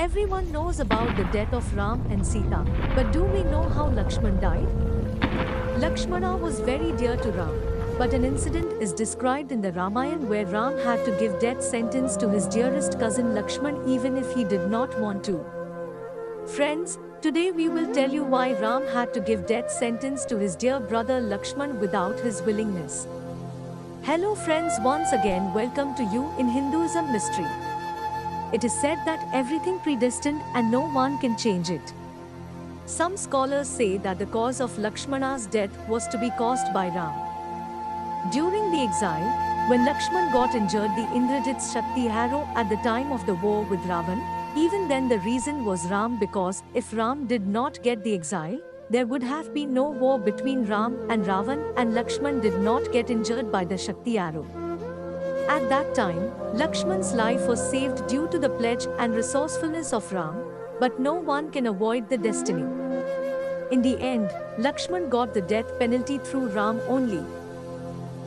Everyone knows about the death of Ram and Sita, but do we know how Lakshman died? Lakshmana was very dear to Ram, but an incident is described in the Ramayana where Ram had to give death sentence to his dearest cousin Lakshman even if he did not want to. Friends, today we will tell you why Ram had to give death sentence to his dear brother Lakshman without his willingness. Hello friends, once again welcome to you in Hinduism mystery. It is said that everything predestined and no one can change it. Some scholars say that the cause of Lakshmana's death was to be caused by Ram. During the exile, when Lakshman got injured the Indrajit's Shakti arrow at the time of the war with Ravan, even then the reason was Ram, because if Ram did not get the exile, there would have been no war between Ram and Ravan, and Lakshman did not get injured by the Shakti arrow. At that time, Lakshman's life was saved due to the pledge and resourcefulness of Ram, but no one can avoid the destiny. In the end, Lakshman got the death penalty through Ram only.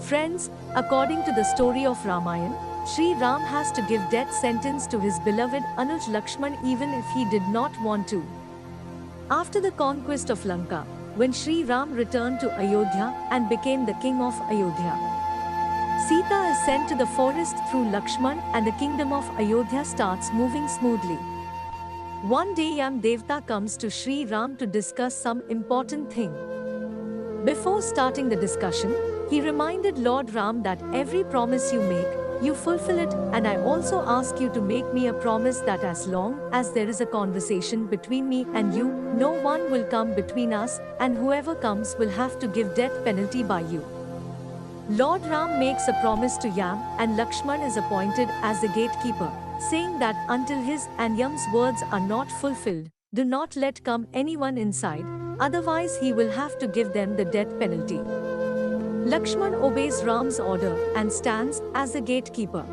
Friends, according to the story of Ramayana, Sri Ram has to give death sentence to his beloved Anuj Lakshman even if he did not want to. After the conquest of Lanka, when Sri Ram returned to Ayodhya and became the king of Ayodhya, Sita is sent to the forest through Lakshman and the kingdom of Ayodhya starts moving smoothly. One day Yam Devta comes to Sri Ram to discuss some important thing. Before starting the discussion, he reminded Lord Ram that every promise you make, you fulfill it, and I also ask you to make me a promise that as long as there is a conversation between me and you, no one will come between us, and whoever comes will have to give death penalty by you. Lord Ram makes a promise to Yam, and Lakshman is appointed as the gatekeeper, saying that until his and Yam's words are not fulfilled, do not let come anyone inside, otherwise he will have to give them the death penalty. Lakshman obeys Ram's order and stands as the gatekeeper.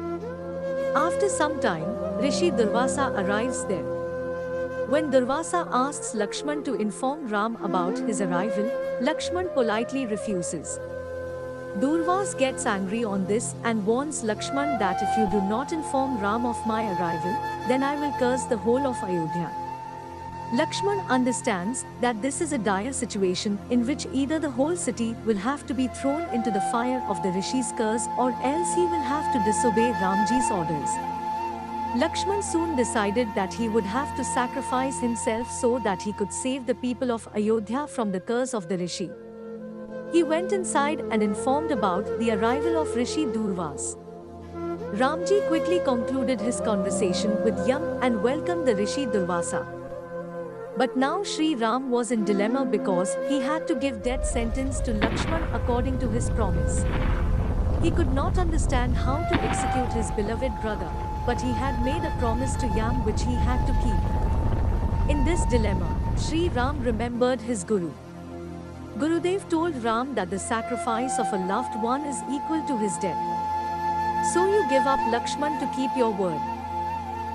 After some time, Rishi Durvasa arrives there. When Durvasa asks Lakshman to inform Ram about his arrival, Lakshman politely refuses. Durvas gets angry on this and warns Lakshman that if you do not inform Ram of my arrival, then I will curse the whole of Ayodhya. Lakshman understands that this is a dire situation in which either the whole city will have to be thrown into the fire of the Rishi's curse or else he will have to disobey Ramji's orders. Lakshman soon decided that he would have to sacrifice himself so that he could save the people of Ayodhya from the curse of the Rishi. He went inside and informed about the arrival of Rishi Durvas. Ramji quickly concluded his conversation with Yam and welcomed the Rishi Durvasa. But now Sri Ram was in dilemma because he had to give death sentence to Lakshman according to his promise. He could not understand how to execute his beloved brother, but he had made a promise to Yam which he had to keep. In this dilemma, Sri Ram remembered his Guru. Gurudev told Ram that the sacrifice of a loved one is equal to his death. So you give up Lakshman to keep your word.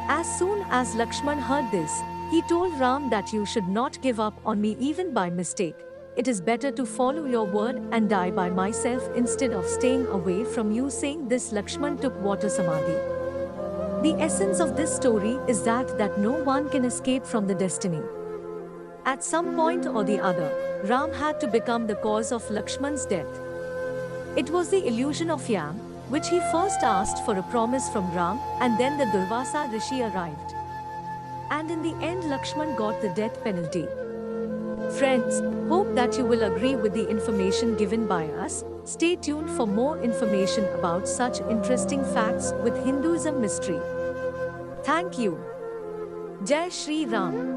As soon as Lakshman heard this, he told Ram that you should not give up on me even by mistake. It is better to follow your word and die by myself instead of staying away from you. Saying this, Lakshman took water samadhi. The essence of this story is that no one can escape from the destiny. At some point or the other, Ram had to become the cause of Lakshman's death. It was the illusion of Yam, which he first asked for a promise from Ram, and then the Durvasa Rishi arrived. And in the end Lakshman got the death penalty. Friends, hope that you will agree with the information given by us. Stay tuned for more information about such interesting facts with Hinduism mystery. Thank you. Jai Shri Ram.